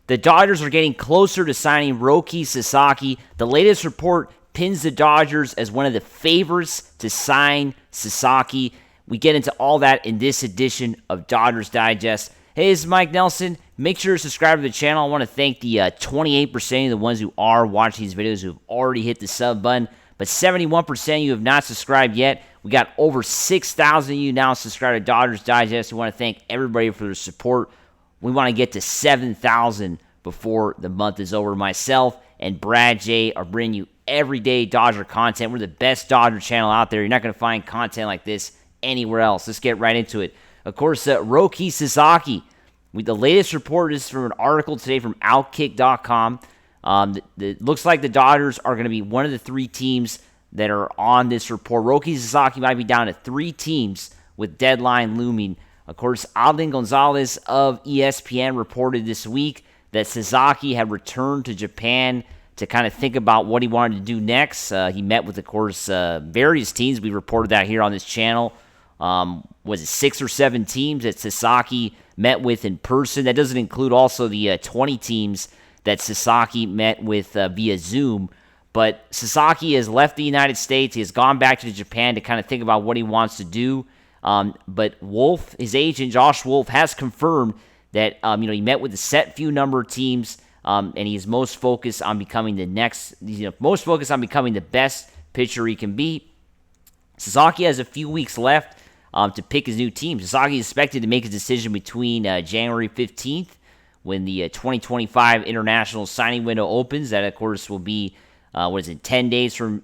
The Dodgers are getting closer to signing Roki Sasaki. The latest report pins the Dodgers as one of the favorites to sign Sasaki. We get into all that in this edition of Dodgers Digest. Hey, this is Mike Nelson. Make sure to subscribe to the channel. I want to thank the 28% of the ones who are watching these videos who have already hit the sub button, but 71% of you have not subscribed yet. We got over 6,000 of you now subscribed to Dodgers Digest. We want to thank everybody for their support. We want to get to 7,000 before the month is over. Myself and Brad J are bringing you everyday Dodger content. We're the best Dodger channel out there. You're not going to find content like this anywhere else. Let's get right into it. Of course, Roki Sasaki. The latest report is from an article today from Outkick.com. It looks like the Dodgers are going to be one of the three teams that are on this report. Roki Sasaki might be down to three teams with deadline looming. Of course, Adlin Gonzalez of ESPN reported this week that Sasaki had returned to Japan to kind of think about what he wanted to do next. He met with, of course, various teams. We reported that here on this channel. Was it 6 or 7 teams that Sasaki met with in person? That doesn't include also the 20 teams that Sasaki met with via Zoom. But Sasaki has left the United States. He has gone back to Japan to kind of think about what he wants to do. But Wolf, his agent, Josh Wolf, has confirmed that he met with a set few number of teams, and he's most focused on becoming the best pitcher he can be. Sasaki has a few weeks left to pick his new team. Sasaki is expected to make his decision between January 15th, when the 2025 international signing window opens. That, of course, will be 10 days from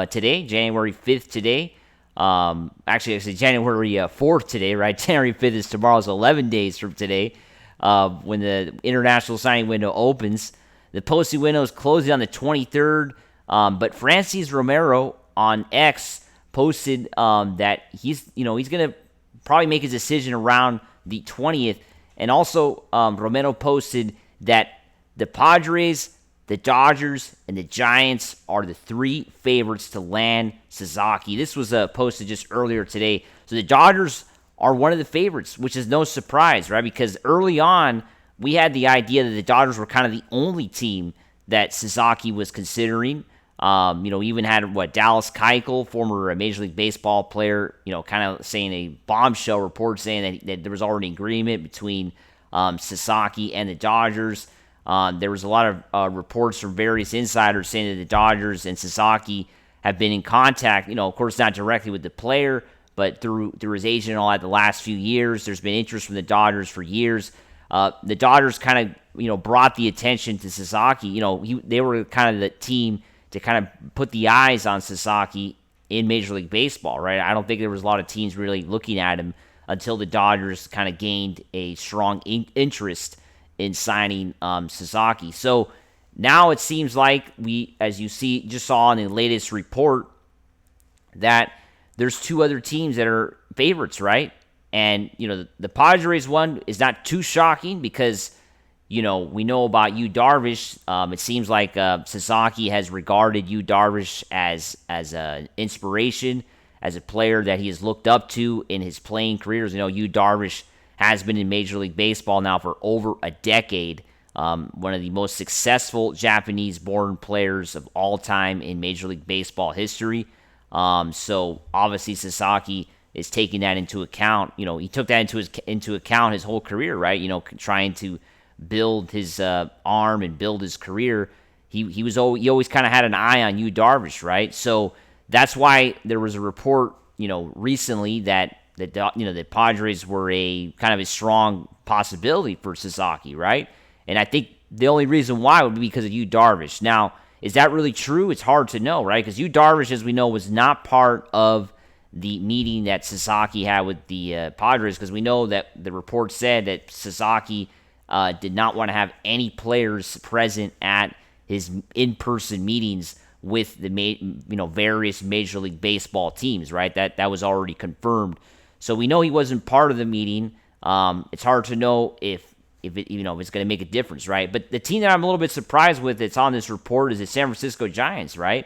today, January 5th today. Actually, January 4th today, right? January 5th is tomorrow, so 11 days from today, when the international signing window opens. The posting window is closing on the 23rd, but Francis Romero on X posted that he's going to probably make his decision around the 20th, and also Romero posted that the Padres, the Dodgers, and the Giants are the three favorites to land Sasaki. This was posted just earlier today. So the Dodgers are one of the favorites, which is no surprise, right? Because early on, we had the idea that the Dodgers were kind of the only team that Sasaki was considering. We even had, Dallas Keuchel, former Major League Baseball player, kind of saying a bombshell report saying that there was already agreement between Sasaki and the Dodgers. There was a lot of reports from various insiders saying that the Dodgers and Sasaki have been in contact, of course not directly with the player, but through his agent and all that the last few years. There's been interest from the Dodgers for years. The Dodgers kind of, brought the attention to Sasaki. They were kind of the team to kind of put the eyes on Sasaki in Major League Baseball, right? I don't think there was a lot of teams really looking at him until the Dodgers kind of gained a strong interest in signing Sasaki. So now it seems like as you just saw in the latest report, that there's two other teams that are favorites, right? And, the Padres one is not too shocking because, we know about Yu Darvish. It seems like Sasaki has regarded Yu Darvish as an inspiration, as a player that he has looked up to in his playing careers. Yu Darvish has been in Major League Baseball now for over a decade. One of the most successful Japanese-born players of all time in Major League Baseball history. So obviously Sasaki is taking that into account. He took that into account his whole career, right? Trying to build his arm and build his career. He always kind of had an eye on Yu Darvish, right? So that's why there was a report, recently that the Padres were a kind of a strong possibility for Sasaki, right? And I think the only reason why would be because of Yu Darvish. Now, is that really true? It's hard to know, right? Because Yu Darvish, as we know, was not part of the meeting that Sasaki had with the Padres, because we know that the report said that Sasaki did not want to have any players present at his in-person meetings with the various Major League Baseball teams, right? That was already confirmed. So we know he wasn't part of the meeting. It's hard to know if it's going to make a difference, right? But the team that I'm a little bit surprised with that's on this report is the San Francisco Giants, right?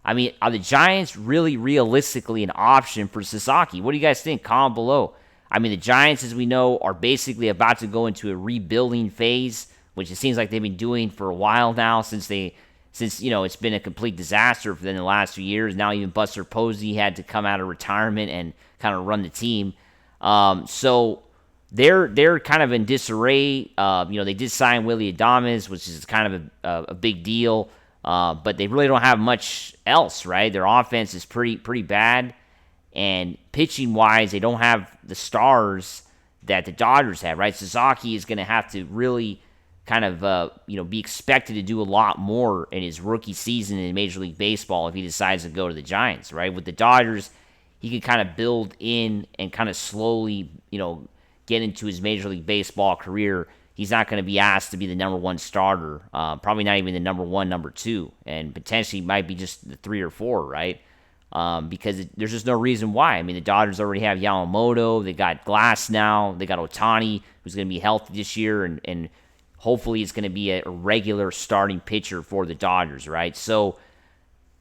I mean, are the Giants really realistically an option for Sasaki? What do you guys think? Comment below. I mean, the Giants, as we know, are basically about to go into a rebuilding phase which it seems like they've been doing for a while now since it's been a complete disaster for them the last few years. Now even Buster Posey had to come out of retirement and kind of run the team. So they're kind of in disarray. They did sign Willy Adames, which is kind of a big deal. But they really don't have much else, right? Their offense is pretty bad. And pitching-wise, they don't have the stars that the Dodgers have, right? Sasaki is going to have to really kind of, be expected to do a lot more in his rookie season in Major League Baseball if he decides to go to the Giants, right? With the Dodgers, he can kind of build in and kind of slowly, get into his Major League Baseball career. He's not going to be asked to be the number one starter, probably not even the number one, number two, and potentially might be just the 3 or 4, right? Because there's just no reason why. I mean, the Dodgers already have Yamamoto, they got Glasnow, they got Ohtani, who's going to be healthy this year, and hopefully it's going to be a regular starting pitcher for the Dodgers, right? So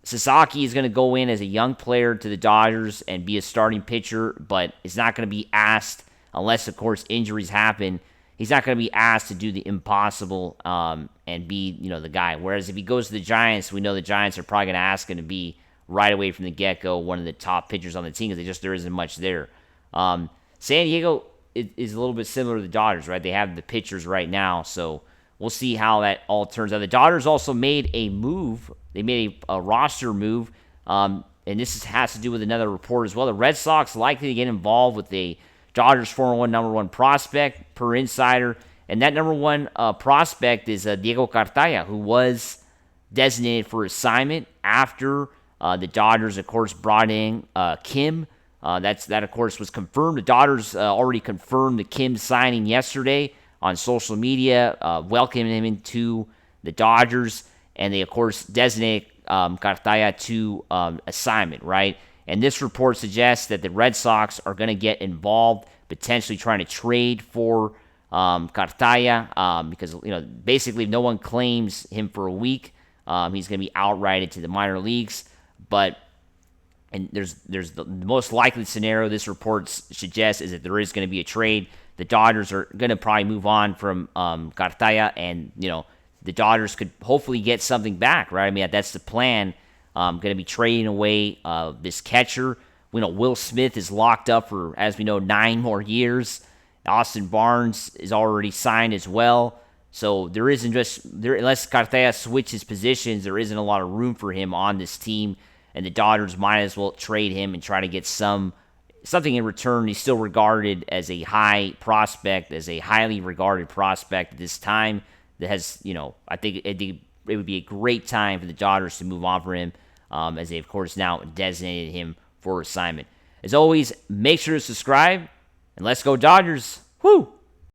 Sasaki is going to go in as a young player to the Dodgers and be a starting pitcher, but is not going to be asked, unless, of course, injuries happen. He's not going to be asked to do the impossible and be, the guy. Whereas if he goes to the Giants, we know the Giants are probably going to ask him to be right away from the get-go one of the top pitchers on the team because there isn't much there. San Diego is a little bit similar to the Dodgers, right? They have the pitchers right now, so we'll see how that all turns out. The Dodgers also made a move. They made a roster move, and this has to do with another report as well. The Red Sox likely to get involved with a Dodgers 401 number one prospect per insider, and that number one prospect is Diego Cartaya, who was designated for assignment after the Dodgers, of course, brought in Kim. That, of course, was confirmed. The Dodgers already confirmed the Kim signing yesterday on social media, welcoming him into the Dodgers, and they, of course, designated Cartaya to assignment, right? And this report suggests that the Red Sox are going to get involved, potentially trying to trade for Cartaya because, basically if no one claims him for a week, he's going to be outrighted to the minor leagues. And there's the most likely scenario this report suggests is that there is going to be a trade. The Dodgers are going to probably move on from Cartaya, and the Dodgers could hopefully get something back, right? I mean, that's the plan. Going to be trading away this catcher. Will Smith is locked up for, as we know, 9 more years. Austin Barnes is already signed as well. So there isn't unless Cartaya switches positions, there isn't a lot of room for him on this team. And the Dodgers might as well trade him and try to get something in return. He's still regarded as a high prospect, as a highly regarded prospect at this time. That has, I think it would be a great time for the Dodgers to move on for him, as they, of course, now designated him for assignment. As always, make sure to subscribe, and let's go Dodgers. Woo!